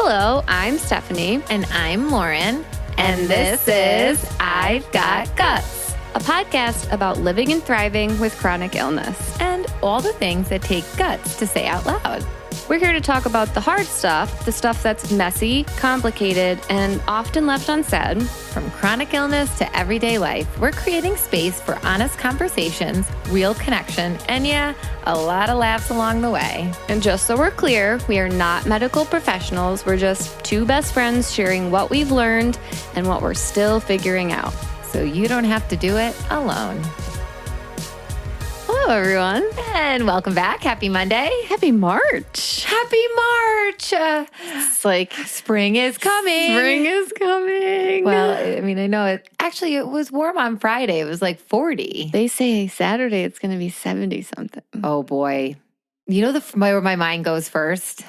Hello, I'm Stephanie. And I'm Lauren. And this is I've Got Guts, a podcast about living and thriving with chronic illness. And all the things that take guts to say out loud. We're here to talk about the hard stuff, the stuff that's messy, complicated, and often left unsaid. From chronic illness to everyday life, we're creating space for honest conversations, real connection, and a lot of laughs along the way. And just so we're clear, we are not medical professionals. We're just two best friends sharing what we've learned and what we're still figuring out. So you don't have to do it alone. Hello, everyone. And welcome back. Happy Monday. Happy March. Happy March. It's like spring is coming. Spring is coming. Well, I mean, I know it was warm on Friday. It was like 40. They say Saturday it's going to be 70 something. Oh boy. You know where my mind goes first?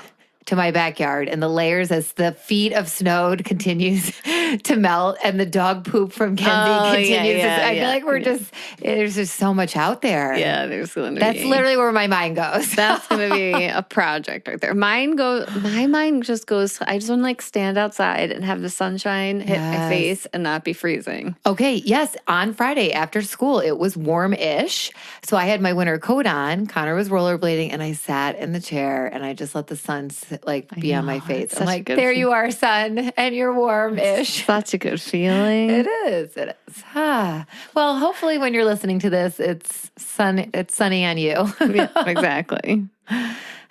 To my backyard and the layers as the feet of snow continues to melt and the dog poop from Kenzie continues. I feel like there's just so much out there. Yeah, that's literally where my mind goes. That's going to be a project right there. My mind just goes, I just want to stand outside and have the sunshine hit my face and not be freezing. Okay, yes. On Friday after school, it was warm-ish. So I had my winter coat on. Connor was rollerblading and I sat in the chair and I just let the sun be on my face. I'm like, there you are, sun, and you're warm-ish. Such a good feeling. It is. Well, hopefully when you're listening to this, it's sunny on you. Yeah, exactly. All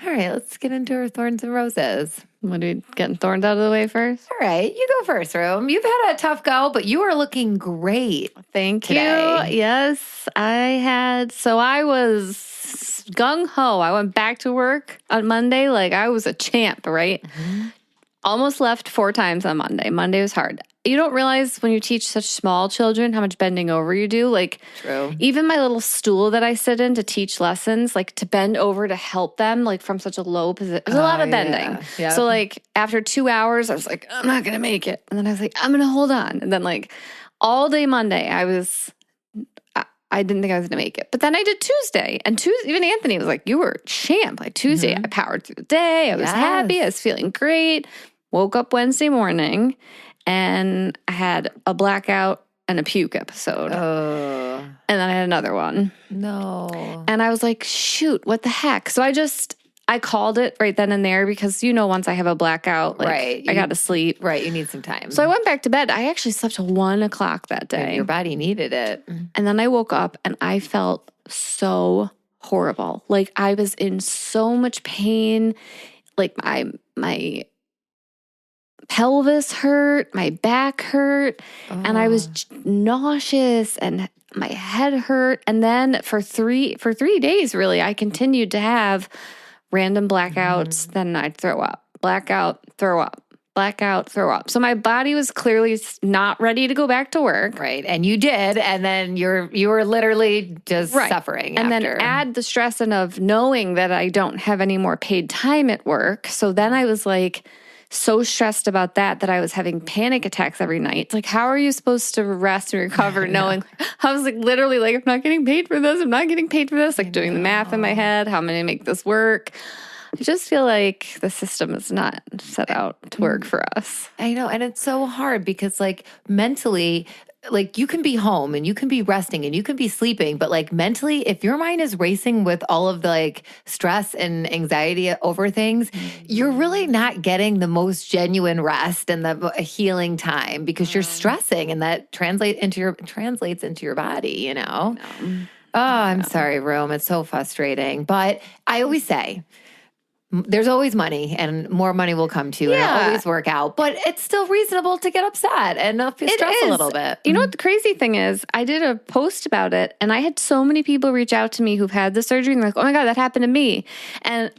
right, let's get into our thorns and roses. What are we getting thorns out of the way first? All right, you go first, Rome. You've had a tough go, but you are looking great. Thank today. you. Yes, I was gung-ho. I went back to work on Monday like I was a champ, right? Mm-hmm. Almost left 4 times on Monday. Monday was hard. You don't realize when you teach such small children how much bending over you do. True. Even my little stool that I sit in to teach lessons, to bend over to help them, from such a low position. There's a lot of bending. Yeah. So after 2 hours, I was like, I'm not going to make it. And then I was like, I'm going to hold on. And then all day Monday, I didn't think I was going to make it. But then I did Tuesday. And even Anthony was like, you were a champ. Tuesday, I powered through the day. I was happy. I was feeling great. Woke up Wednesday morning and I had a blackout and a puke episode. Oh. And then I had another one. No. And I was like, shoot, what the heck? So I called it right then and there because, once I have a blackout, I got to sleep. Right, you need some time. So I went back to bed. I actually slept till 1 o'clock that day. Your body needed it. And then I woke up and I felt so horrible. I was in so much pain. My pelvis hurt, my back hurt, and I was nauseous and my head hurt. And then for 3 days, really, I continued to have random blackouts. Then I'd throw up, blackout, throw up, blackout, throw up. So my body was clearly not ready to go back to work. Right. And you did. And then you were literally just suffering and after. Then add the stress of knowing that I don't have any more paid time at work. So then I was so stressed about that I was having panic attacks every night. It's how are you supposed to rest and recover knowing I was literally I'm not getting paid for this. I'm not getting paid for this. Doing the math in my head. How am I going to make this work? I just feel like the system is not set out to work for us. I know. And it's so hard because mentally, you can be home and you can be resting and you can be sleeping, but mentally, if your mind is racing with all of the stress and anxiety over things, you're really not getting the most genuine rest and the healing time because you're stressing, and that translates into your body, Oh, I'm sorry, Rome. It's so frustrating. But I always say, there's always money and more money will come to you. And it'll always work out. But it's still reasonable to get upset and stress a little bit. You know what the crazy thing is? I did a post about it and I had so many people reach out to me who've had the surgery and they're like, oh my God, that happened to me. And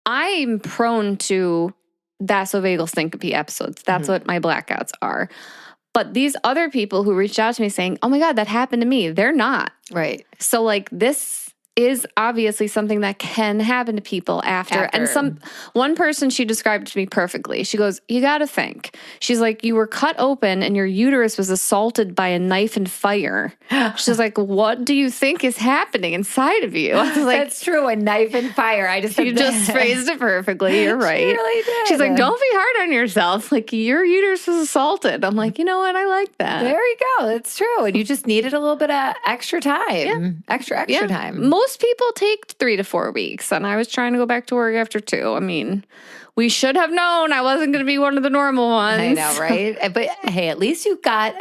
I'm prone to vasovagal syncope episodes. That's what my blackouts are. But these other people who reached out to me saying, oh my God, that happened to me, they're not. Right. So this is obviously something that can happen to people after. And one person, she described it to me perfectly. She goes, you got to think. She's like, you were cut open and your uterus was assaulted by a knife and fire. She's like, what do you think is happening inside of you? I was like, that's true. A knife and fire. You just phrased it perfectly. You're right. She really did. She's like, don't be hard on yourself. Like, your uterus was assaulted. I'm like, you know what? I like that. There you go. That's true. And you just needed a little bit of extra time. Yeah. Extra time. Most people take 3 to 4 weeks. And I was trying to go back to work after 2. I mean, we should have known I wasn't going to be one of the normal ones. I know, right? But hey, at least you got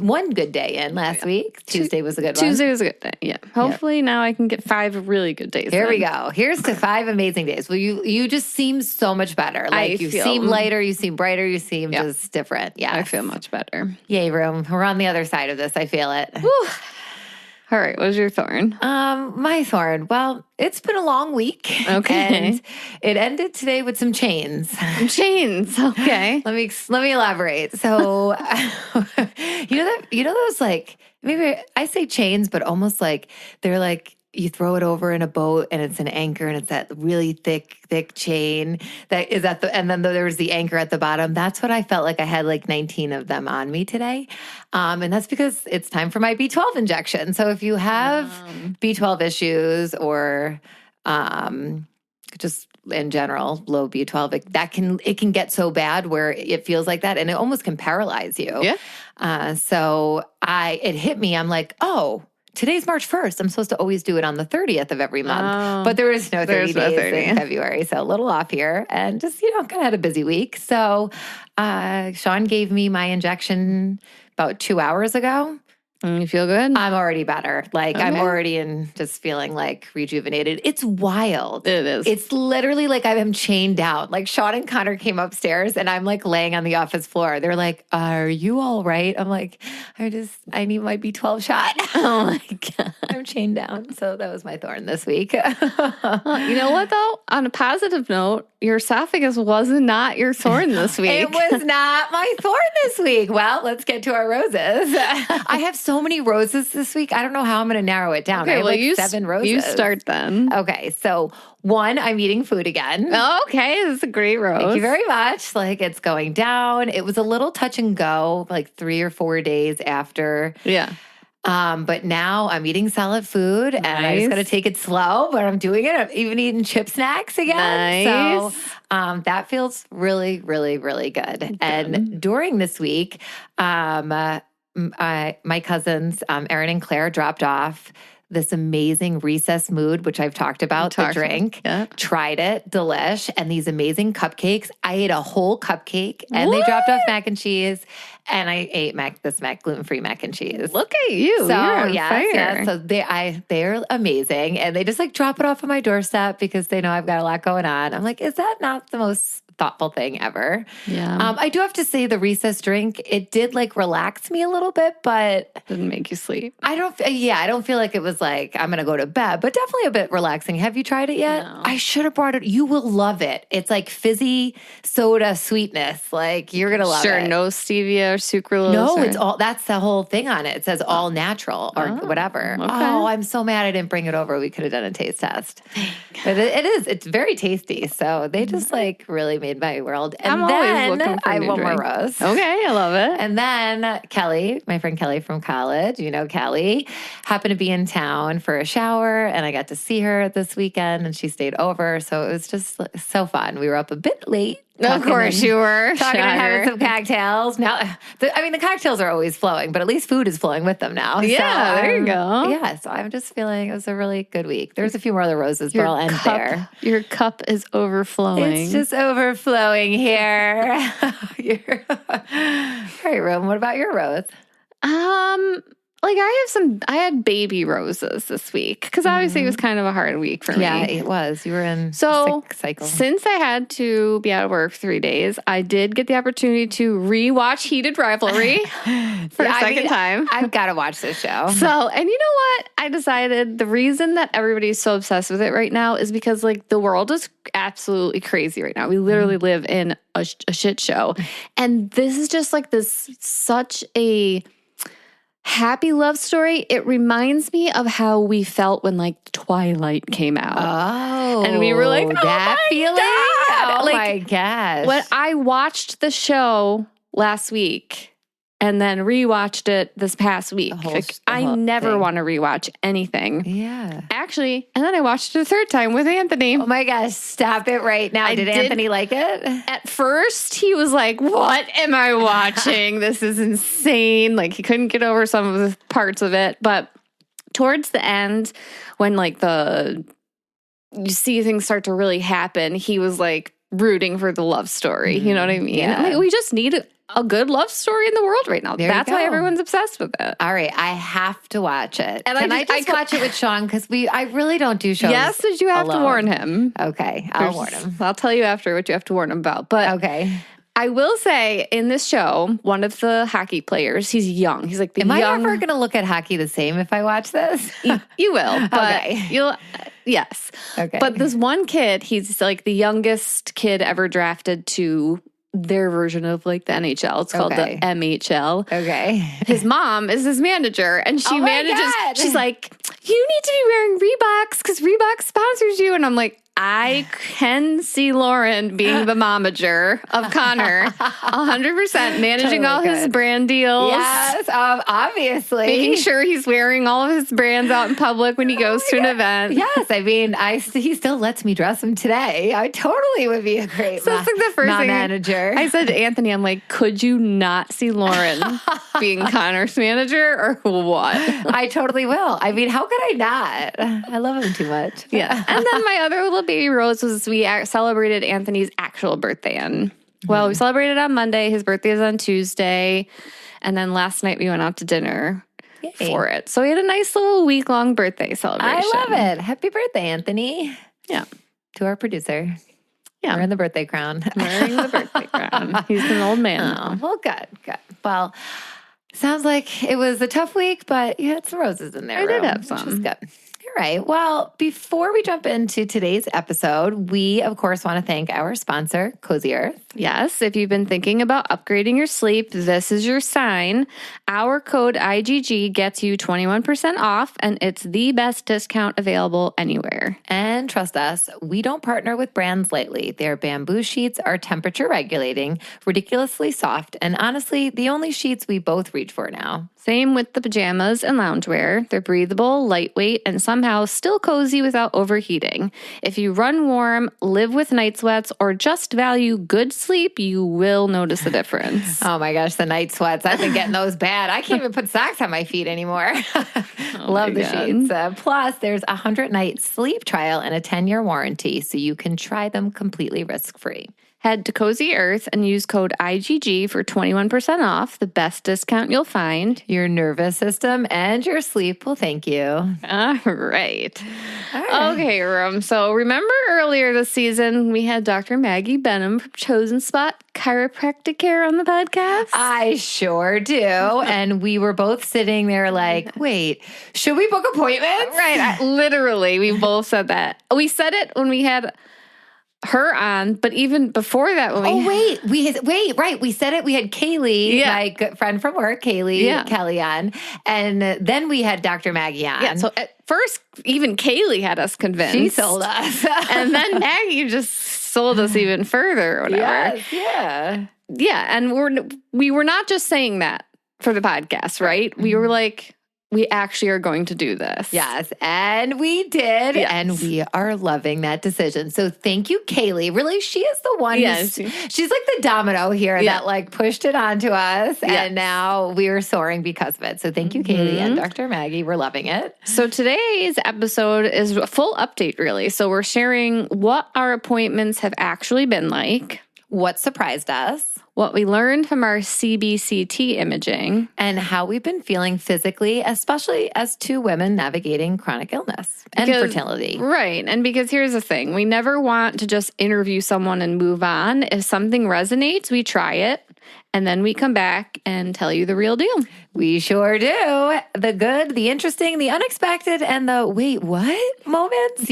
one good day in last week. Tuesday was a good one. Tuesday was a good day. Yeah. Hopefully now I can get 5 really good days. Here we go. Here's to 5 amazing days. Well, you just seem so much better. Like you seem lighter, you seem brighter, you seem just different. Yeah. I feel much better. Yay, room. We're on the other side of this. I feel it. Whew. All right. What's your thorn? My thorn. Well, it's been a long week. Okay. And it ended today with some chains. Chains. Okay. Let me elaborate. So, you know those, like, maybe I say chains, but almost like they're like, you throw it over in a boat and it's an anchor and it's that really thick chain that is and then there's the anchor at the bottom. That's what I felt like. I had like 19 of them on me today. And that's because it's time for my B12 injection. So if you have B12 issues or just in general, low B12, it can get so bad where it feels like that and it almost can paralyze you. Yeah. So it hit me. I'm like, oh, today's March 1st. I'm supposed to always do it on the 30th of every month. But there is no 30 days in February. So a little off here. And just, kind of had a busy week. So Sean gave me my injection about 2 hours ago. You feel good? I'm already better. Like I'm already just feeling like rejuvenated. It's wild. It is. It's literally like I am chained down. Like Sean and Connor came upstairs and I'm like laying on the office floor. They're like, are you all right? I'm like, I need my B12 shot. Oh my God. I'm chained down. So that was my thorn this week. You know what though? On a positive note, your esophagus was not your thorn this week. It was not my thorn this week. Well, let's get to our roses. I have so many roses this week. I don't know how I'm going to narrow it down. Okay, I have 7 roses. You start then. Okay, so 1, I'm eating food again. Oh, okay, this is a great rose. Thank you very much. Like it's going down. It was a little touch and go, like 3 or 4 days after. Yeah. But now I'm eating solid food and I just got to take it slow, but I'm doing it. I'm even eating chip snacks again. Nice. So that feels really, really, really good. And during this week, my cousins, Erin and Claire, dropped off this amazing Recess Mood, which I've talked about, the drink. Yeah. Tried it, delish, and these amazing cupcakes. I ate a whole cupcake, and they dropped off mac and cheese, and I ate gluten-free mac and cheese. Look at you! So yeah. So they're amazing, and they just like drop it off on my doorstep because they know I've got a lot going on. I'm like, is that not the most thoughtful thing ever? Yeah. I do have to say the Recess drink, it did like relax me a little bit, but didn't make you sleep. I don't feel like it was like I'm going to go to bed, but definitely a bit relaxing. Have you tried it yet? No. I should have brought it. You will love it. It's like fizzy soda sweetness. Like you're going to love it. Sure. No stevia or sucralose. No, that's the whole thing on it. It says all natural or whatever. Okay. Oh, I'm so mad I didn't bring it over. We could have done a taste test. But it's very tasty. So they just like really made my world. And then I have one more rose. Okay, I love it. And then Kelly, my friend Kelly from college, Kelly, happened to be in town for a shower and I got to see her this weekend and she stayed over. So it was just so fun. We were up a bit late. Of course you were. Talking and having some cocktails. Now, the cocktails are always flowing, but at least food is flowing with them now. Yeah, so, there you go. Yeah, so I'm just feeling it was a really good week. There's a few more other roses, but I'll end there. Your cup is overflowing. It's just overflowing here. All right, Rome, what about your rose? I had baby roses this week because obviously it was kind of a hard week for me. Yeah, it was. You were in sick cycle. Since I had to be out of work for 3 days, I did get the opportunity to rewatch Heated Rivalry for a second time. I've got to watch this show. So, and you know what? I decided the reason that everybody's so obsessed with it right now is because like the world is absolutely crazy right now. We literally live in a shit show. And this is just like such a happy love story. It reminds me of how we felt when like Twilight came out. Oh, and we were like, oh that feeling. God. Oh like, my gosh! When I watched the show last week and then rewatched it this past week, I never want to rewatch anything. Yeah, actually, and then I watched it a third time with Anthony. Oh my gosh! Stop it right now! Did Anthony like it? At first, he was like, "What am I watching? This is insane!" Like he couldn't get over some of the parts of it, but towards the end, when like you see things start to really happen, he was like rooting for the love story. You know what I mean? Yeah. Like, we just need a good love story in the world right now. That's why everyone's obsessed with it. All right, I have to watch it. And I just watch it with Sean because I really don't do shows. Yes, but you have to warn him. Okay, I'll warn him. I'll tell you after what you have to warn him about. But okay. I will say in this show, one of the hockey players, he's young. He's like Am I ever going to look at hockey the same if I watch this? You will, but you'll. Yes. Okay. But this one kid, he's like the youngest kid ever drafted to their version of like the NHL. It's called the MHL. Okay. His mom is his manager and she manages. She's like, you need to be wearing Reeboks because Reebok sponsors you. And I'm like, I can see Lauren being the momager of Connor, 100% managing all his brand deals. Yes, obviously. Making sure he's wearing all of his brands out in public when he goes to an event. Yes, I mean, he still lets me dress him today. I totally would be a great that's like the first thing manager. I said to Anthony, I'm like, could you not see Lauren being Connor's manager or what? I totally will. I mean, how could I not? I love him too much. Yeah. And then my other little baby Rose was we celebrated Anthony's actual birthday. And we celebrated on Monday. His birthday is on Tuesday. And then last night we went out to dinner for it. So we had a nice little week-long birthday celebration. I love it. Happy birthday, Anthony. Yeah. To our producer. Yeah. Wearing the birthday crown. Wearing the birthday crown. He's an old man now. Well, good. Well, sounds like it was a tough week, but you had some roses in there. I did have some. Which is good. All right. Well, before we jump into today's episode, we, of course, want to thank our sponsor, Cozy Earth. Yes, if you've been thinking about upgrading your sleep, this is your sign. Our code IGG gets you 21% off, and it's the best discount available anywhere. And trust us, we don't partner with brands lightly. Their bamboo sheets are temperature regulating, ridiculously soft, and honestly, the only sheets we both reach for now. Same with the pajamas and loungewear. They're breathable, lightweight, and somehow still cozy without overheating. If you run warm, live with night sweats, or just value good sleep, you will notice a difference. Oh my gosh, the night sweats. I've been getting those bad. I can't even put socks on my feet anymore. Love the sheets. Plus, there's a 100-night sleep trial and a 10-year warranty, so you can try them completely risk-free. Head to Cozy Earth and use code IGG for 21% off, the best discount you'll find. Your nervous system and your sleep will thank you. All right. Okay, Rum. So remember earlier this season, we had Dr. Maggie Benham from Chosen Spot Chiropractic Care on the podcast? I sure do. And we were both sitting there like, wait, should we book appointments? Right. Literally, we both said that. We said it when we had her on, but even before that, when we said it. We had Kaylee, my good friend from work, Kelly on, and then we had Dr. Maggie on. Yeah, so at first, even Kaylee had us convinced. She sold us, and then Maggie just sold us even further, or whatever. Yes, yeah, and we were not just saying that for the podcast, right? We were like, we actually are going to do this. Yes, and we did, and we are loving that decision. So thank you, Kaylee. Really, she is the one. Yes. She's like the domino here that like pushed it onto us, and now we are soaring because of it. So thank you, Kaylee and Dr. Maggie. We're loving it. So today's episode is a full update, really. So we're sharing what our appointments have actually been like, what surprised us, what we learned from our CBCT imaging, and how we've been feeling physically, especially as two women navigating chronic illness and fertility. Right. And because here's the thing, we never want to just interview someone and move on. If something resonates, we try it. And then we come back and tell you the real deal. We sure do. The good, the interesting, the unexpected, and the wait, what moments,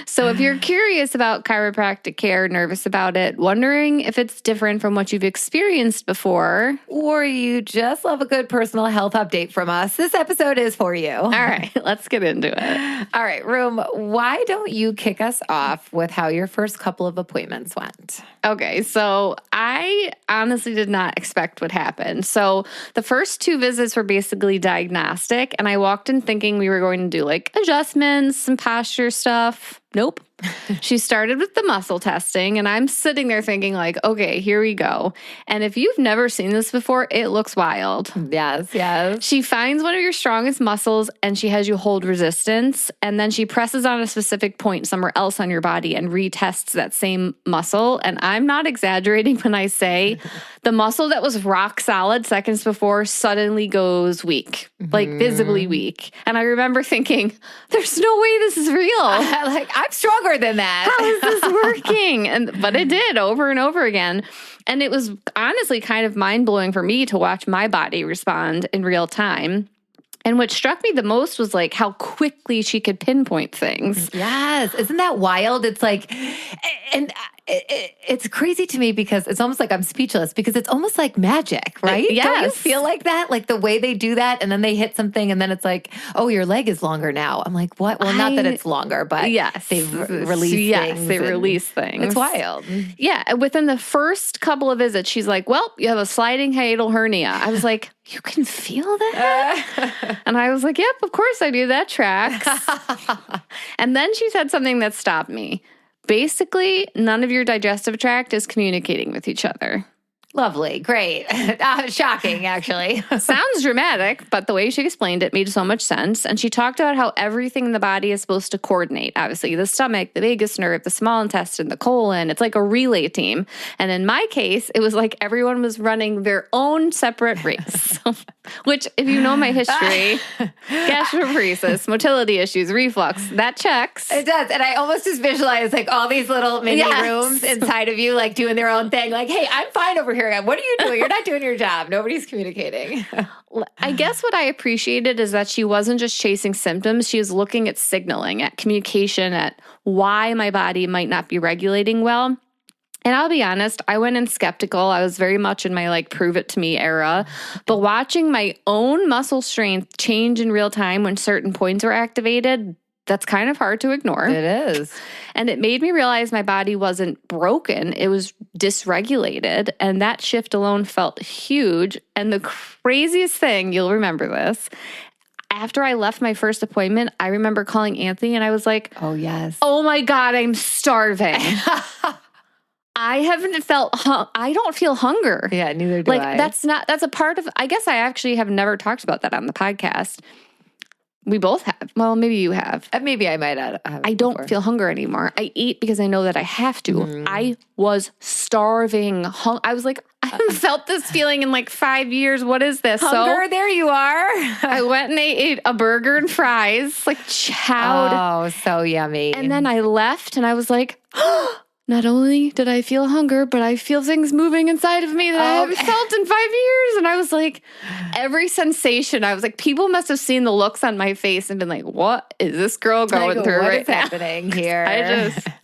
So if you're curious about chiropractic care, nervous about it, wondering if it's different from what you've experienced before, or you just love a good personal health update from us, this episode is for you. All right, let's get into it. All right, Room, why don't you kick us off with how your first couple of appointments went? Okay, so I honestly did not expect what happened. So the first 2 visits were basically diagnostic, and I walked in thinking we were going to do like adjustments, some posture stuff. Nope. She started with the muscle testing, and I'm sitting there thinking like, okay, here we go. And if you've never seen this before, it looks wild. Yes. She finds one of your strongest muscles and she has you hold resistance. And then she presses on a specific point somewhere else on your body and retests that same muscle. And I'm not exaggerating when I say the muscle that was rock solid seconds before suddenly goes weak, like visibly weak. And I remember thinking, there's no way this is real. I'm stronger than that. How is this working? But it did over and over again. And it was honestly kind of mind-blowing for me to watch my body respond in real time. And what struck me the most was like how quickly she could pinpoint things. Yes. Isn't that wild? It's like, and it's crazy to me because it's almost like I'm speechless because it's almost like magic, right? Yes. Don't you feel like that? Like the way they do that and then they hit something and then it's like, oh, your leg is longer now. I'm like, what? Well, not that it's longer, but yes, they've released things. Yes, they release things. It's wild. Yeah. Within the first couple of visits, she's like, well, you have a sliding hiatal hernia. I was like, you can feel that? And I was like, yep, of course I do. That tracks. And then she said something that stopped me. Basically, none of your digestive tract is communicating with each other. Lovely. Great. Shocking, actually. Sounds dramatic, but the way she explained it made so much sense. And she talked about how everything in the body is supposed to coordinate. Obviously, the stomach, the vagus nerve, the small intestine, the colon. It's like a relay team. And in my case, it was like everyone was running their own separate race. Which, if you know my history, gastroparesis, motility issues, reflux, that checks. It does. And I almost just visualize like all these little mini rooms inside of you, like doing their own thing. Like, hey, I'm fine over here. What are you doing? You're not doing your job. Nobody's communicating. I guess what I appreciated is that she wasn't just chasing symptoms. She was looking at signaling, at communication, at why my body might not be regulating well. And I'll be honest, I went in skeptical. I was very much in my like prove it to me era. But watching my own muscle strength change in real time when certain points were activated, that's kind of hard to ignore. It is. And it made me realize my body wasn't broken. It was dysregulated. And that shift alone felt huge. And the craziest thing, you'll remember this, after I left my first appointment, I remember calling Anthony and I was like, oh, yes. Oh my God, I'm starving. I haven't felt, I don't feel hunger. Yeah, neither do I. That's a part of, I guess I actually have never talked about that on the podcast. We both have. Well, maybe you have. Maybe I might have. I don't feel hunger anymore. I eat because I know that I have to. Mm. I was starving. I was like, I haven't felt this feeling in like 5 years. What is this? Hunger, there you are. I went and ate a burger and fries, like chowed. Oh, so yummy. And then I left and I was like, not only did I feel hunger, but I feel things moving inside of me that I haven't felt in 5 years. And I was like, every sensation, I was like, people must have seen the looks on my face and been like, what is this girl going through right now? What is happening here?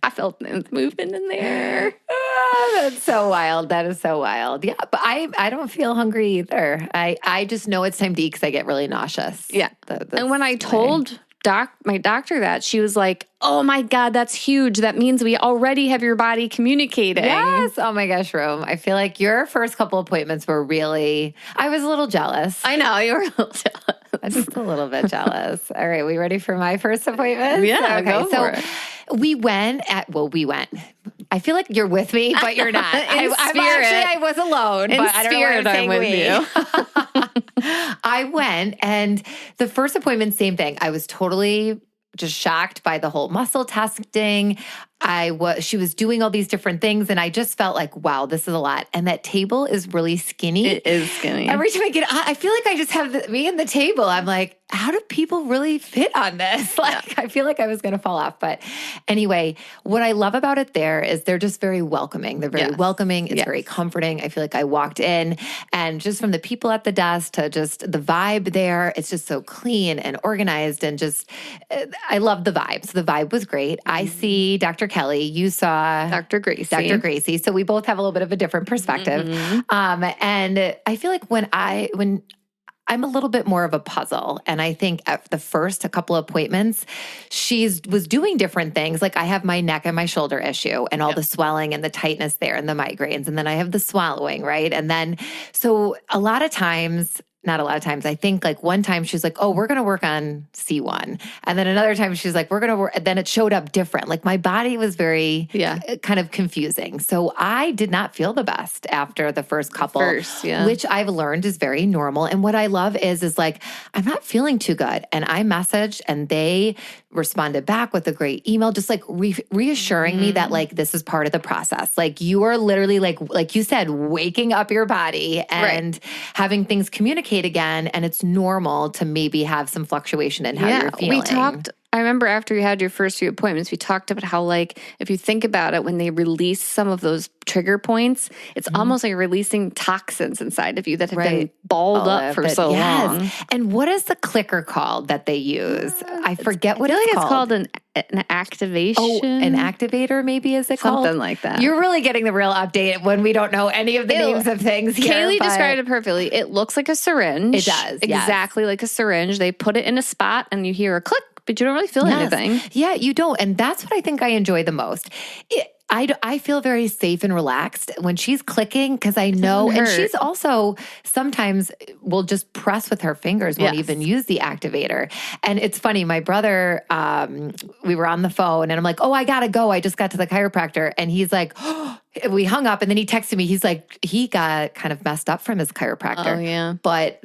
I felt things moving in there. Oh, that's so wild. That is so wild. Yeah, but I don't feel hungry either. I just know it's time to eat because I get really nauseous. Yeah. And when I told my doctor that, she was like, oh my God, that's huge. That means we already have your body communicating. Yes. Oh my gosh, Rome. I feel like your first couple appointments were really, I was a little jealous. I know, you were a little jealous. I'm just a little bit jealous. All right, we ready for my first appointment? Yeah, okay, go for it. We went. I feel like you're with me, but you're not. I was alone, but I don't know why I'm saying with you. I went, and the first appointment, same thing. I was totally just shocked by the whole muscle testing. she was doing all these different things, and I just felt like, wow, this is a lot. And that table is really skinny. It is skinny. Every time I get on, I feel like I just have me and the table. I'm like, how do people really fit on this? Like, I feel like I was going to fall off. But anyway, what I love about it there is they're just very welcoming. They're very welcoming. It's very comforting. I feel like I walked in, and just from the people at the desk to just the vibe there, it's just so clean and organized, and just, I love the vibe. So the vibe was great. I see Dr. Kelly. You saw Dr. Gracie. Dr. Gracie. So we both have a little bit of a different perspective. And I feel like when I'm a little bit more of a puzzle. And I think at the first a couple of appointments, was doing different things. Like I have my neck and my shoulder issue and all the swelling and the tightness there and the migraines. And then I have the swallowing, right? And then, so not a lot of times. I think like one time she's like, oh, we're going to work on C1. And then another time she's like, we're going to work. Then it showed up different. Like my body was very kind of confusing. So I did not feel the best after the first couple, which I've learned is very normal. And what I love is like, I'm not feeling too good. And I messaged and they responded back with a great email, just like reassuring me that like, this is part of the process. Like you are literally like you said, waking up your body and having things communicate again. And it's normal to maybe have some fluctuation in how you're feeling. I remember after you had your first few appointments, we talked about how, like, if you think about it, when they release some of those trigger points, it's almost like releasing toxins inside of you that have been balled up for so long. And what is the clicker called that they use? I forget what it's called. It's called an activation. Oh, an activator maybe is it called? Something like that. You're really getting the real update when we don't know any of the names of things here. Kaylee described it perfectly. It looks like a syringe. It does. Exactly like a syringe. They put it in a spot and you hear a click, but you don't really feel anything. Yeah, you don't. And that's what I think I enjoy the most. I feel very safe and relaxed when she's clicking because I know, and she's also sometimes will just press with her fingers, won't even use the activator. And it's funny, my brother, we were on the phone and I'm like, oh, I gotta go. I just got to the chiropractor. And he's like, oh, we hung up and then he texted me. He's like, he got kind of messed up from his chiropractor. Oh, yeah. But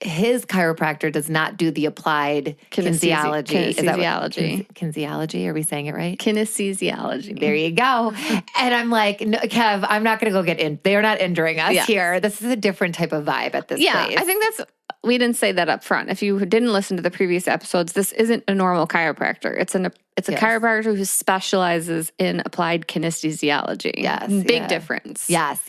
his chiropractor does not do the applied kinesiology. Is that kinesiology? Are we saying it right? Kinesiology. There you go. And I'm like, no, Kev, I'm not going to go get in. They're not injuring us here. This is a different type of vibe at this place. I think we didn't say that up front. If you didn't listen to the previous episodes, this isn't a normal chiropractor. It's a chiropractor who specializes in applied kinesiology. Yes. Big difference. Yes.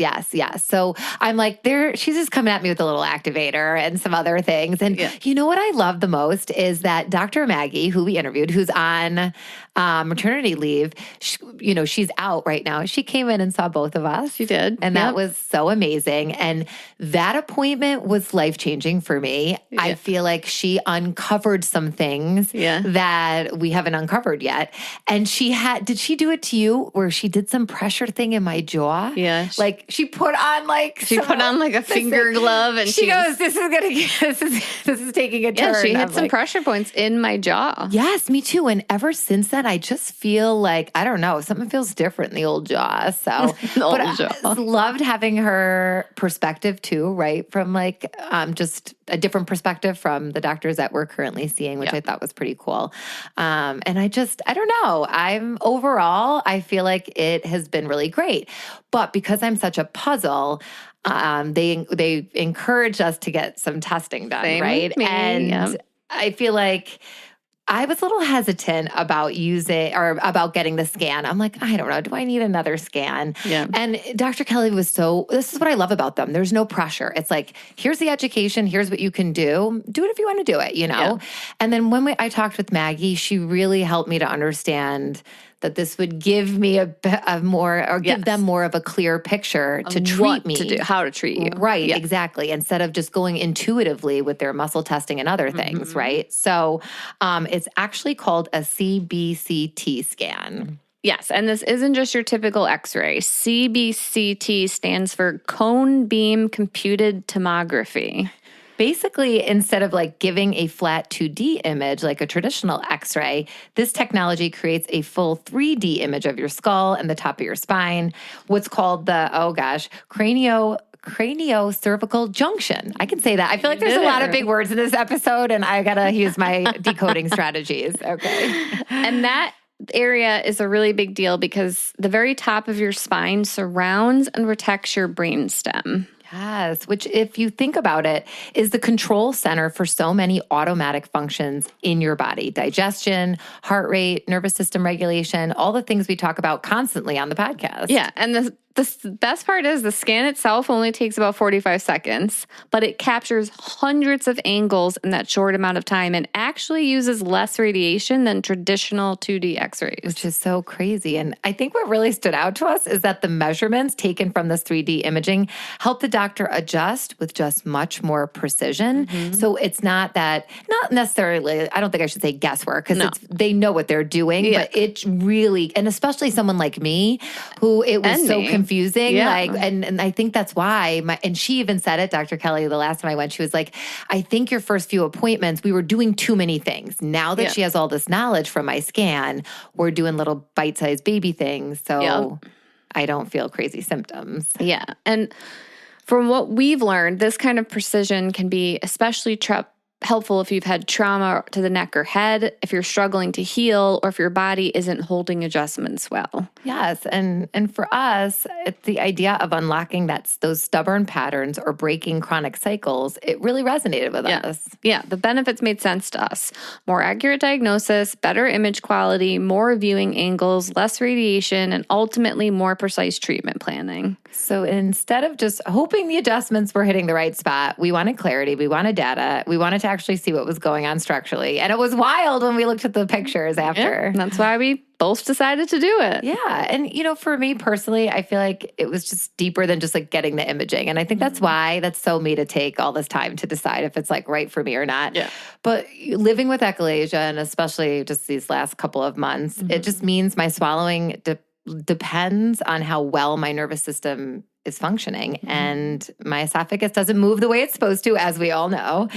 So I'm like, she's just coming at me with a little activator and some other things. And you know what I love the most is that Dr. Maggie, who we interviewed, who's on maternity leave, she's out right now. She came in and saw both of us. She did. And that was so amazing. And that appointment was life-changing for me. Yeah. I feel like she uncovered some things that we haven't uncovered yet. And did she do it to you where she did some pressure thing in my jaw? Yeah. Like she put on a finger glove and she goes, this is taking a turn. Yeah, she hit some pressure points in my jaw. Yes, me too. And ever since then, I just feel like, I don't know, something feels different in the old jaw. So, I loved having her perspective too, right? From like, just a different perspective from the doctors that we're currently seeing, which I thought was pretty cool. And I don't know. I feel like it has been really great. But because I'm such a puzzle, they encouraged us to get some testing done, right? And I feel like I was a little hesitant about about getting the scan. I'm like, I don't know. Do I need another scan? Yeah. And Dr. Kelly this is what I love about them. There's no pressure. It's like, here's the education. Here's what you can do. Do it if you want to do it, Yeah. And then when I talked with Maggie, she really helped me to understand that this would give me give them more of a clear picture to treat me. How to treat you. Right, exactly. Instead of just going intuitively with their muscle testing and other things, right? So it's actually called a CBCT scan. Yes, and this isn't just your typical x-ray. CBCT stands for cone beam computed tomography. Basically, instead of like giving a flat 2D image like a traditional x-ray, this technology creates a full 3D image of your skull and the top of your spine, what's called the, cranio-cervical junction. I can say that. I feel like there's a lot of big words in this episode, and I got to use my decoding strategies. Okay. And area is a really big deal because the very top of your spine surrounds and protects your brainstem. Yes, which if you think about it, is the control center for so many automatic functions in your body. Digestion, heart rate, nervous system regulation, all the things we talk about constantly on the podcast. Yeah, and the best part is the scan itself only takes about 45 seconds, but it captures hundreds of angles in that short amount of time and actually uses less radiation than traditional 2D x-rays. Which is so crazy. And I think what really stood out to us is that the measurements taken from this 3D imaging help the doctor adjust with just much more precision. Mm-hmm. So it's not necessarily, I don't think I should say guesswork, because they know what they're doing, but it's really, and especially someone like me, who it was so confusing. And I think that's why and she even said it, Dr. Kelly, the last time I went, she was like, I think your first few appointments, we were doing too many things. Now that she has all this knowledge from my scan, we're doing little bite-sized baby things. So I don't feel crazy symptoms. Yeah. And from what we've learned, this kind of precision can be especially helpful if you've had trauma to the neck or head, if you're struggling to heal, or if your body isn't holding adjustments well. Yes, and for us, it's the idea of unlocking those stubborn patterns or breaking chronic cycles. It really resonated with us. Yeah, the benefits made sense to us. More accurate diagnosis, better image quality, more viewing angles, less radiation, and ultimately more precise treatment planning. So instead of just hoping the adjustments were hitting the right spot, we wanted clarity, we wanted data, we wanted to actually see what was going on structurally. And it was wild when we looked at the pictures after. Yeah, that's why we both decided to do it. Yeah. And, for me personally, I feel like it was just deeper than just like getting the imaging. And I think that's why that's so me to take all this time to decide if it's like right for me or not. Yeah. But living with echolalia, and especially just these last couple of months, it just means my swallowing depends on how well my nervous system is functioning. And my esophagus doesn't move the way it's supposed to, as we all know,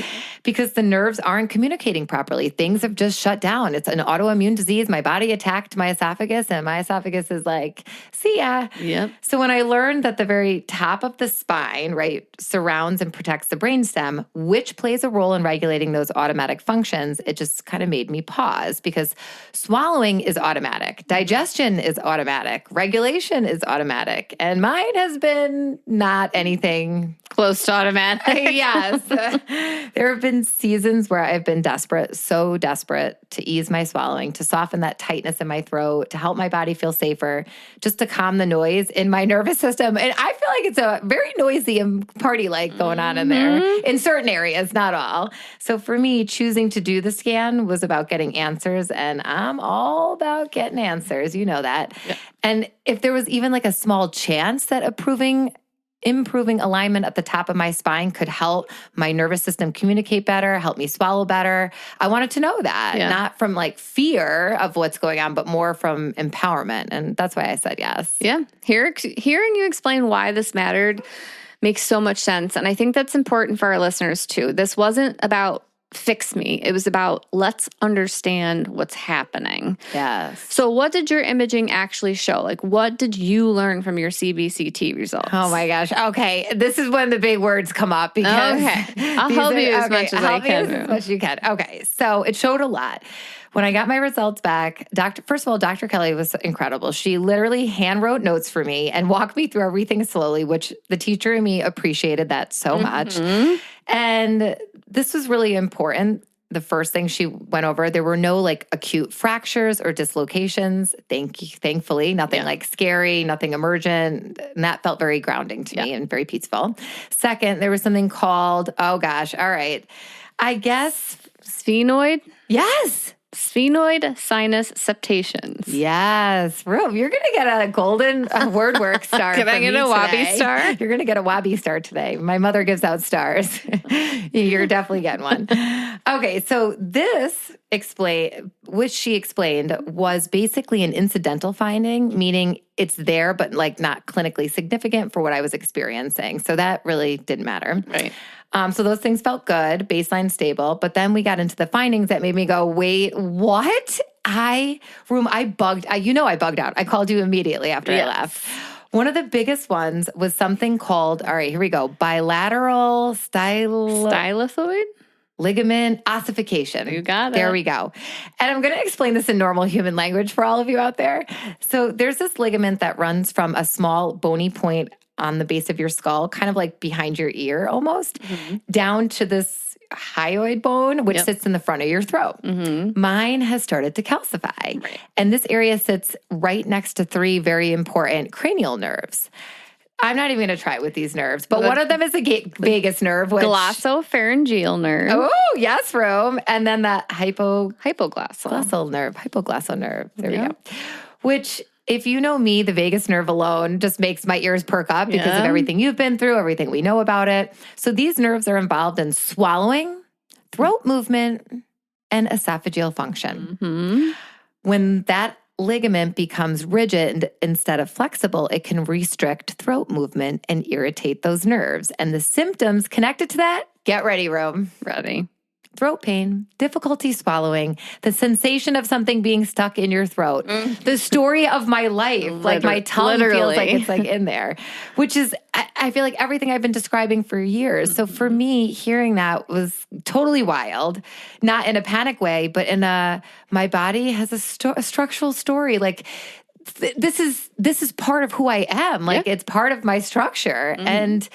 because the nerves aren't communicating properly. Things have just shut down. It's an autoimmune disease. My body attacked my esophagus, and my esophagus is like, see ya. Yep. So when I learned that the very top of the spine, right, surrounds and protects the brainstem, which plays a role in regulating those automatic functions, it just kind of made me pause, because swallowing is automatic. Digestion is automatic. Regulation is automatic. And mine has been not anything close to automatic. Yes. There have been seasons where I've been desperate, so desperate to ease my swallowing, to soften that tightness in my throat, to help my body feel safer, just to calm the noise in my nervous system. And I feel like it's a very noisy and party-like going on in there in certain areas, not all. So for me, choosing to do the scan was about getting answers, and I'm all about getting answers. You know that. Yeah. And if there was even like a small chance that improving alignment at the top of my spine could help my nervous system communicate better, help me swallow better, I wanted to know that, not from like fear of what's going on, but more from empowerment. And that's why I said yes. Yeah. Hearing you explain why this mattered makes so much sense. And I think that's important for our listeners too. This wasn't about fix me. It was about let's understand what's happening. Yes. So what did your imaging actually show? Like, what did you learn from your CBCT results? Oh my gosh. Okay. This is when the big words come up, because I'll help you as much as I can. As much as you can. Okay. So it showed a lot. When I got my results back, first of all, Dr. Kelly was incredible. She literally hand wrote notes for me and walked me through everything slowly, which the teacher in me appreciated that so much. And this was really important. The first thing she went over, there were no like acute fractures or dislocations. Thankfully, nothing like scary, nothing emergent. And that felt very grounding to me and very peaceful. Second, there was something called, oh gosh, all right, I guess sphenoid. Yes. Sphenoid sinus septations. Yes. Rube, you're going to get a golden word work star. Can I get a Wabi star? You're going to get a Wabi star today. My mother gives out stars. You're definitely getting one. Okay. So this which she explained was basically an incidental finding, meaning it's there, but like not clinically significant for what I was experiencing. So that really didn't matter. Right. So those things felt good, baseline stable. But then we got into the findings that made me go, wait, what? I bugged out. I called you immediately after I left. One of the biggest ones was something called, all right, here we go, bilateral styloid? ligament ossification. You got it. There we go. And I'm going to explain this in normal human language for all of you out there. So there's this ligament that runs from a small bony point on the base of your skull, kind of like behind your ear almost, down to this hyoid bone, which sits in the front of your throat. Mine has started to calcify. Right. And this area sits right next to 3 very important cranial nerves. I'm not even going to try it with these nerves, but one of them is a vagus nerve. Which, glossopharyngeal nerve. Oh, yes, Rome. And then the hypoglossal nerve. There we go. Which, if you know me, the vagus nerve alone just makes my ears perk up because of everything you've been through, everything we know about it. So these nerves are involved in swallowing, throat movement, and esophageal function. When that ligament becomes rigid instead of flexible, it can restrict throat movement and irritate those nerves. And the symptoms connected to that, get ready, Rome. Ready. Throat pain, difficulty swallowing, the sensation of something being stuck in your throat, the story of my life, like my tongue feels like it's like in there, which is, I feel like everything I've been describing for years. So for me, hearing that was totally wild, not in a panic way, but in my body has a structural story. Like this is part of who I am. Like it's part of my structure. And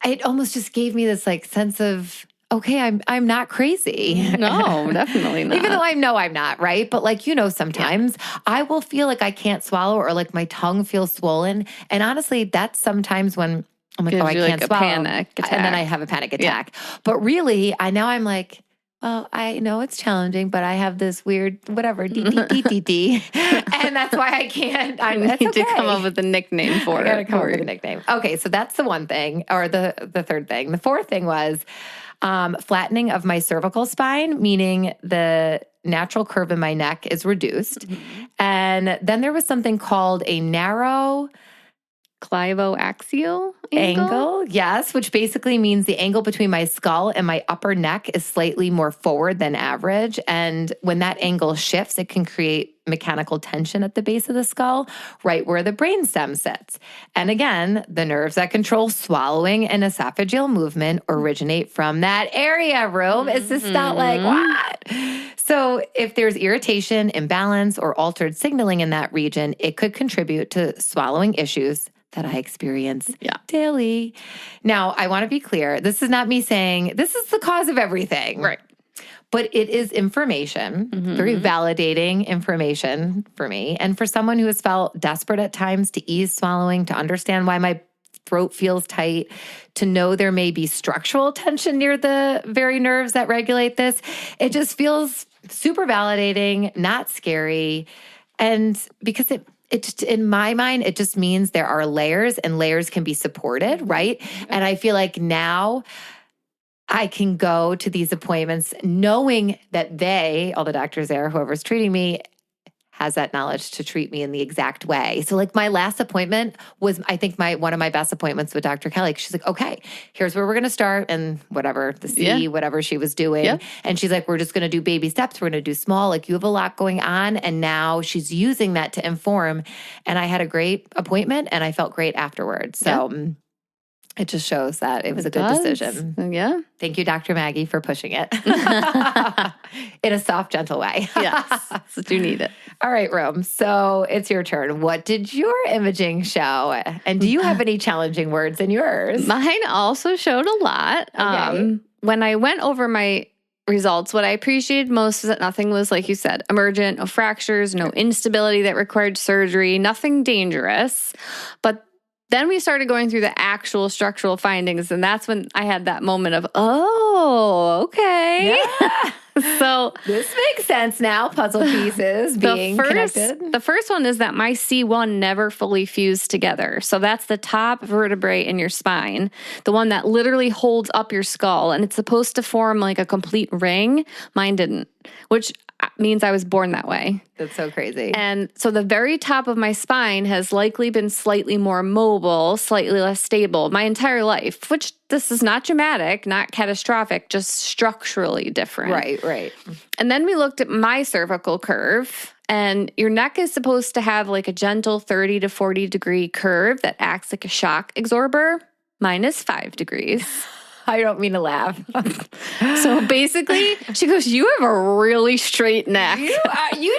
it almost just gave me this like sense of, okay, I'm not crazy. No, definitely not. Even though I know I'm not, right? But like, sometimes I will feel like I can't swallow or like my tongue feels swollen. And honestly, that's sometimes when I'm like, I can't swallow. Panic attack. And then I have a panic attack. But really, I'm like, well, I know it's challenging, but I have this weird, whatever, D. And that's why I can't. I need to come up with a nickname for it. I gotta come up with a nickname. Okay, so that's the one thing, or the third thing. The fourth thing was flattening of my cervical spine, meaning the natural curve in my neck is reduced. And then there was something called a narrow clivoaxial angle. Yes, which basically means the angle between my skull and my upper neck is slightly more forward than average. And when that angle shifts, it can create mechanical tension at the base of the skull, right where the brainstem sits. And again, the nerves that control swallowing and esophageal movement originate from that area, Rome. It's just not like, what? So if there's irritation, imbalance, or altered signaling in that region, it could contribute to swallowing issues that I experience daily. Now, I want to be clear. This is not me saying this is the cause of everything. Right. But it is information, very validating information for me. And for someone who has felt desperate at times to ease swallowing, to understand why my throat feels tight, to know there may be structural tension near the very nerves that regulate this, it just feels super validating, not scary. And because it just, in my mind, it just means there are layers and layers can be supported, right? And I feel like now I can go to these appointments knowing that all the doctors there, whoever's treating me, has that knowledge to treat me in the exact way. So like my last appointment was, I think one of my best appointments with Dr. Kelly. She's like, okay, here's where we're going to start. And whatever, whatever she was doing. Yeah. And she's like, we're just going to do baby steps. We're going to do small, like you have a lot going on. And now she's using that to inform. And I had a great appointment and I felt great afterwards. So it just shows that it was a good decision. Yeah. Thank you, Dr. Maggie, for pushing it in a soft, gentle way. Yes, that's what you need it. All right, Rome. So it's your turn. What did your imaging show? And do you have any challenging words in yours? Mine also showed a lot. Okay. When I went over my results, what I appreciated most is that nothing was, like you said, emergent, no fractures, no instability that required surgery, nothing dangerous. But then we started going through the actual structural findings, and that's when I had that moment of, oh, okay. Yeah. So this makes sense now, puzzle pieces being connected. The first one is that my C1 never fully fused together. So that's the top vertebrae in your spine, the one that literally holds up your skull, and it's supposed to form like a complete ring. Mine didn't, which means I was born that way. That's so crazy. And so the very top of my spine has likely been slightly more mobile, slightly less stable my entire life, which this is not dramatic, not catastrophic, just structurally different. Right. And then we looked at my cervical curve, and your neck is supposed to have like a gentle 30 to 40 degree curve that acts like a shock absorber. Mine is 5 degrees. I don't mean to laugh. So basically, she goes, you have a really straight neck. You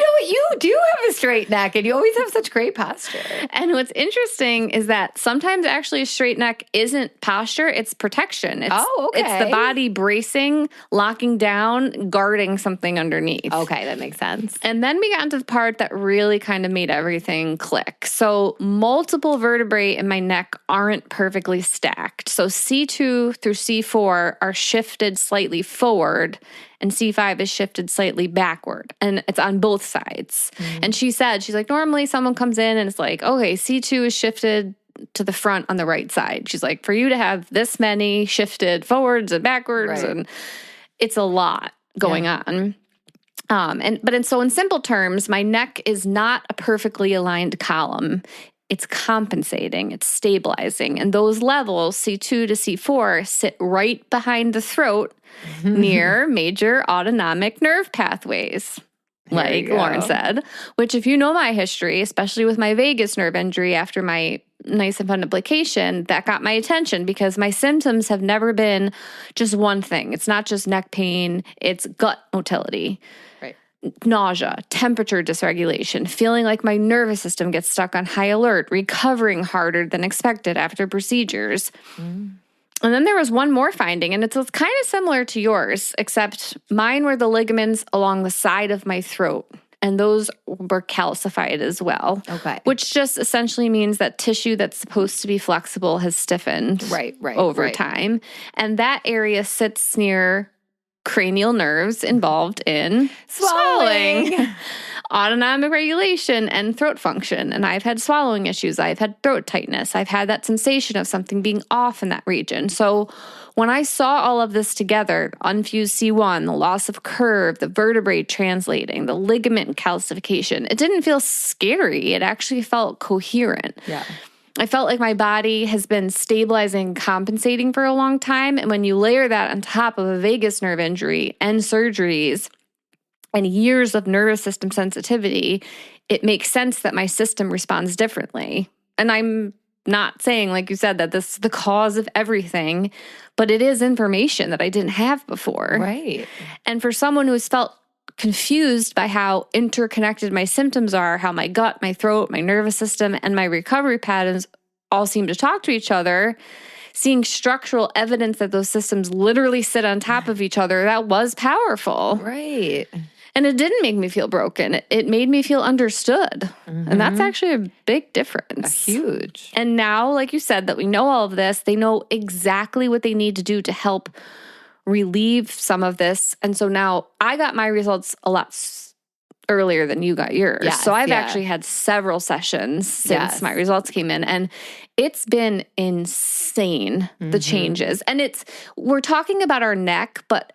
do have a straight neck, and you always have such great posture. And what's interesting is that sometimes actually a straight neck isn't posture, it's protection. It's the body bracing, locking down, guarding something underneath. Okay, that makes sense. And then we got into the part that really kind of made everything click. So multiple vertebrae in my neck aren't perfectly stacked. So C2 through C4 are shifted slightly forward, and C5 is shifted slightly backward, and it's on both sides. And she's like, normally someone comes in and it's like, okay, C2 is shifted to the front on the right side. She's like, for you to have this many shifted forwards and backwards, and it's a lot going on. So in simple terms, my neck is not a perfectly aligned column. It's compensating, it's stabilizing. And those levels, C2 to C4, sit right behind the throat near major autonomic nerve pathways, like Lauren said, which if you know my history, especially with my vagus nerve injury after my nice and fun application, that got my attention because my symptoms have never been just one thing. It's not just neck pain, it's gut motility. Nausea, temperature dysregulation, feeling like my nervous system gets stuck on high alert, recovering harder than expected after procedures. And then there was one more finding, and it's kind of similar to yours, except mine were the ligaments along the side of my throat, and those were calcified as well. Okay. Which just essentially means that tissue that's supposed to be flexible has stiffened over time. And that area sits near cranial nerves involved in swallowing, autonomic regulation, and throat function. And I've had swallowing issues. I've had throat tightness. I've had that sensation of something being off in that region. So when I saw all of this together, unfused C1, the loss of curve, the vertebrae translating, the ligament calcification, it didn't feel scary. It actually felt coherent. Yeah. I felt like my body has been stabilizing and compensating for a long time. And when you layer that on top of a vagus nerve injury and surgeries and years of nervous system sensitivity, it makes sense that my system responds differently. And I'm not saying, like you said, that this is the cause of everything, but it is information that I didn't have before. Right. And for someone who has felt confused by how interconnected my symptoms are, how my gut, my throat, my nervous system, and my recovery patterns all seem to talk to each other, seeing structural evidence that those systems literally sit on top of each other, that was powerful. Right. And it didn't make me feel broken. It made me feel understood. And that's actually a big difference. Huge. And now, like you said, that we know all of this, they know exactly what they need to do to help relieve some of this. And so now I got my results a lot earlier than you got yours. Yes, so I've actually had several sessions since my results came in, and it's been insane, the changes. And we're talking about our neck, but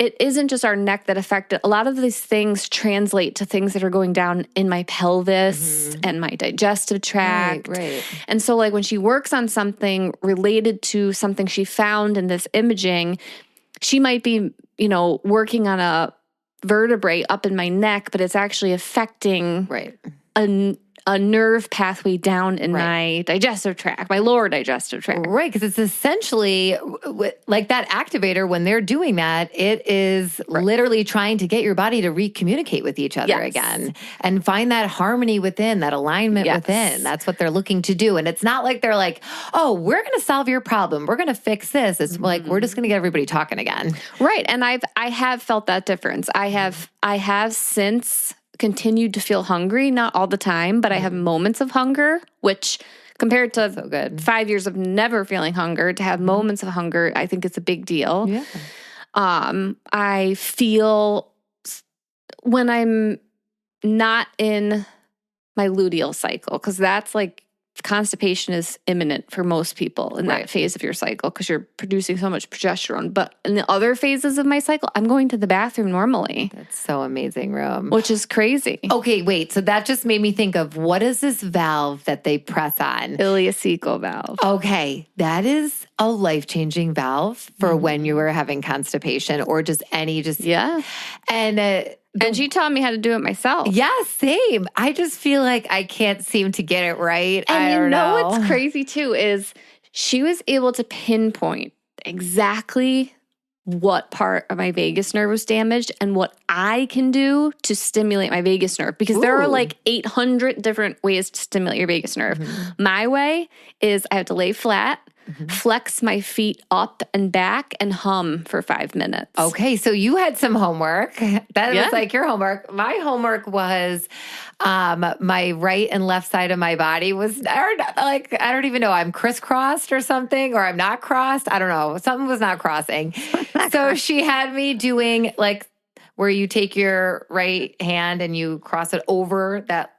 it isn't just our neck that affected. A lot of these things translate to things that are going down in my pelvis and my digestive tract. Right. And so like when she works on something related to something she found in this imaging, she might be, working on a vertebrae up in my neck, but it's actually affecting a nerve pathway down in my digestive tract, my lower digestive tract. Right, because it's essentially like that activator, when they're doing that, it is literally trying to get your body to recommunicate with each other again and find that harmony within, that alignment within. That's what they're looking to do. And it's not like they're like, oh, we're going to solve your problem. We're going to fix this. It's like, we're just going to get everybody talking again. Right. And I have felt that difference. I have since continued to feel hungry, not all the time, but I have moments of hunger, which compared to 5 years of never feeling hunger, to have moments of hunger, I think it's a big deal. Yeah. I feel when I'm not in my luteal cycle, because that's like constipation is imminent for most people in that phase of your cycle because you're producing so much progesterone. But in the other phases of my cycle, I'm going to the bathroom normally. That's so amazing, Rome. Which is crazy. Okay, wait. So that just made me think of, what is this valve that they press on? Ileocecal valve. Okay, that is a life-changing valve for when you were having constipation or just yeah. And she taught me how to do it myself. Yeah, same. I just feel like I can't seem to get it right. And you know what's crazy too is she was able to pinpoint exactly what part of my vagus nerve was damaged and what I can do to stimulate my vagus nerve, because there are like 800 different ways to stimulate your vagus nerve. My way is I have to lay flat, flex my feet up and back, and hum for 5 minutes. Okay, so you had some homework. That was like your homework. My homework was my right and left side of my body was I don't even know. I'm crisscrossed or something, or I'm not crossed. I don't know. Something was not crossing. So she had me doing like where you take your right hand and you cross it over that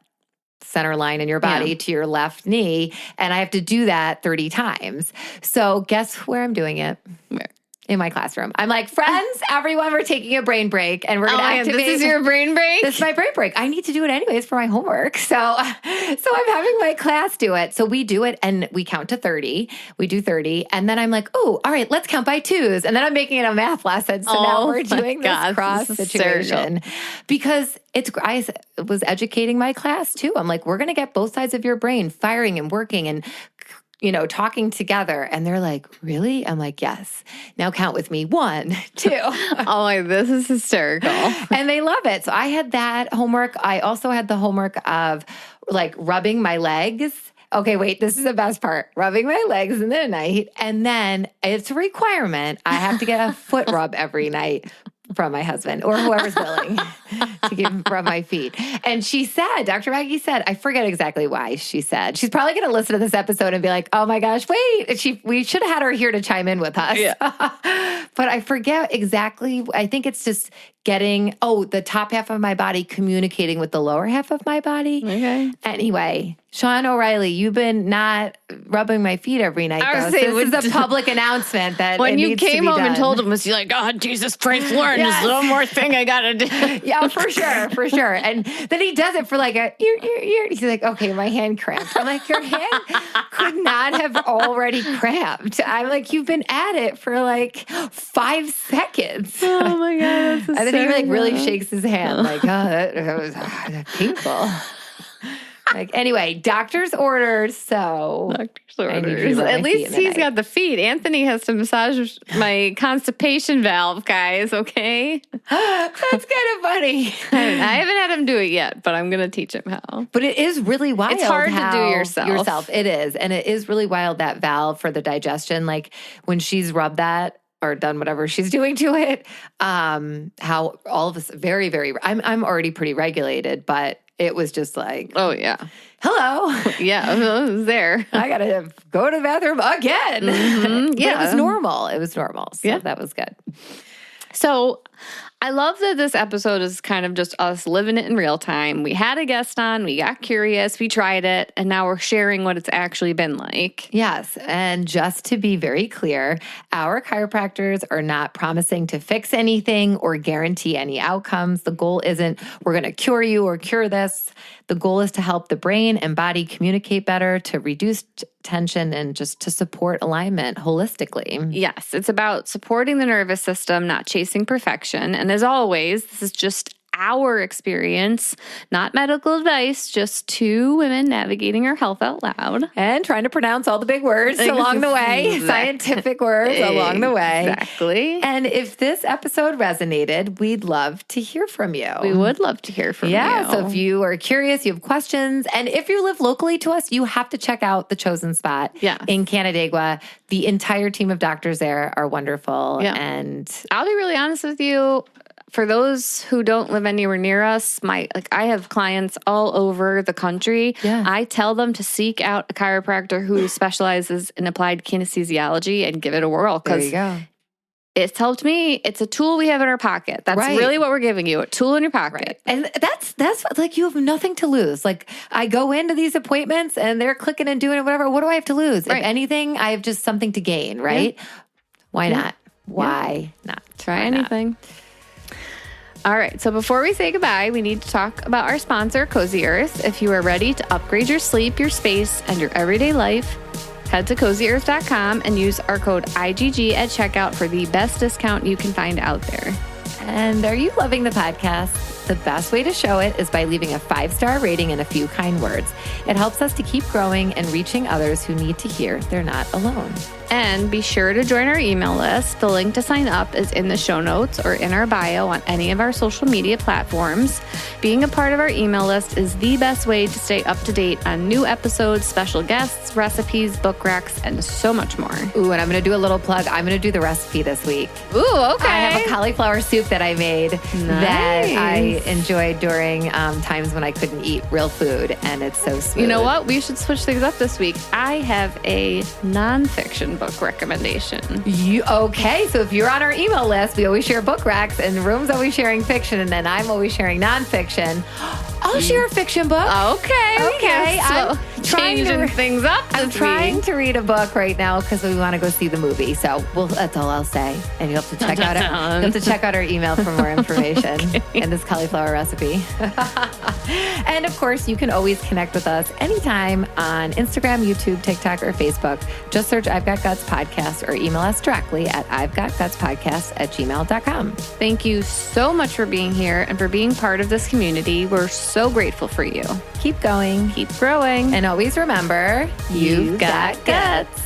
center line in your body to your left knee. And I have to do that 30 times. So guess where I'm doing it? Where? In my classroom. I'm like, friends, everyone, we're taking a brain break and we're going to activate. This is your brain break? This is my brain break. I need to do it anyways for my homework. So I'm having my class do it. So we do it and we count to 30. We do 30. And then I'm like, oh, all right, let's count by twos. And then I'm making it a math lesson. So now we're doing this cross situation. Because I was educating my class too. I'm like, we're going to get both sides of your brain firing and working and talking together. And they're like, really? I'm like, yes. Now count with me. 1, 2. This is hysterical. And they love it. So I had that homework. I also had the homework of like rubbing my legs. Okay, wait, this is the best part. Rubbing my legs in the night. And then it's a requirement. I have to get a foot rub every night from my husband or whoever's willing to rub my feet. And she said, Dr. Maggie said, I forget exactly why she said. She's probably going to listen to this episode and be like, oh my gosh, wait, we should have had her here to chime in with us. Yeah. But I forget exactly. I think it's just getting, the top half of my body communicating with the lower half of my body. Okay. Anyway, Sean O'Reilly, you've been not rubbing my feet every night, though. So this is a public announcement that when you came home and told him, was he like, oh, Jesus Christ, Lauren, there's one more thing I got to do. Yeah, for sure. And then he does it for like a year. He's like, okay, my hand cramped. I'm like, your hand could not have already cramped. I'm like, you've been at it for like 5 seconds. Oh my God, that's and then he like really shakes his hand like, that was painful. Like, anyway, doctor's orders. So doctor's orders. At least he's got the feet. Anthony has to massage my constipation valve, guys. Okay, that's kind of funny. I haven't had him do it yet, but I'm gonna teach him how. But it is really wild. It's hard to do yourself. It is, and it is really wild, that valve for the digestion. Like when she's rubbed that or done whatever she's doing to it, how all of us very, very. I'm already pretty regulated, but it was just like, oh yeah, hello, yeah, I was there. I gotta go to the bathroom again. Mm-hmm. Yeah, it was normal. So that was good. So I love that this episode is kind of just us living it in real time. We had a guest on, we got curious, we tried it, and now we're sharing what it's actually been like. Yes, and just to be very clear, our chiropractors are not promising to fix anything or guarantee any outcomes. The goal isn't we're going to cure you or cure this. The goal is to help the brain and body communicate better, to reduce tension, and just to support alignment holistically. Yes, it's about supporting the nervous system, not chasing perfection. And as always, this is just our experience, not medical advice, just 2 women navigating our health out loud. And trying to pronounce all the big words along the way, scientific words along the way. Exactly. And if this episode resonated, we'd love to hear from you. We would love to hear from you. Yeah, so if you are curious, you have questions, and if you live locally to us, you have to check out the Chosen Spot in Canandaigua. The entire team of doctors there are wonderful. Yeah. And I'll be really honest with you. For those who don't live anywhere near us, I have clients all over the country. Yeah. I tell them to seek out a chiropractor who specializes in applied kinesiology and give it a whirl. There you go. It's helped me. It's a tool we have in our pocket. That's really what we're giving you, a tool in your pocket. Right. And that's like, you have nothing to lose. Like, I go into these appointments and they're clicking and doing it, whatever. What do I have to lose? Right. If anything, I have just something to gain, right? Yeah. Why not? Why not? Try anything. All right, so before we say goodbye, we need to talk about our sponsor, Cozy Earth. If you are ready to upgrade your sleep, your space, and your everyday life, head to CozyEarth.com and use our code IGG at checkout for the best discount you can find out there. And are you loving the podcast? the best way to show it is by leaving a 5-star rating and a few kind words. It helps us to keep growing and reaching others who need to hear they're not alone. And be sure to join our email list. The link to sign up is in the show notes or in our bio on any of our social media platforms. Being a part of our email list is the best way to stay up to date on new episodes, special guests, recipes, book racks, and so much more. Ooh, and I'm going to do a little plug. I'm going to do the recipe this week. Ooh, okay. I have a cauliflower soup that I made that I enjoyed during times when I couldn't eat real food, and it's so smooth. You know what? We should switch things up this week. I have a nonfiction book recommendation. Okay, so if you're on our email list, we always share book racks, and Room's always sharing fiction, and then I'm always sharing nonfiction. I'll share a fiction book. Okay. I'm changing things up. I'm trying to read a book right now because we want to go see the movie. So that's all I'll say. And you'll have to check out our email for more information and this cauliflower recipe. And of course, you can always connect with us anytime on Instagram, YouTube, TikTok, or Facebook. Just search I've Got Guts Podcast or email us directly at I'veGotGutsPodcast@gmail.com. Thank you so much for being here and for being part of this community. We're so grateful for you. Keep going. Keep growing. And always remember, you've got guts.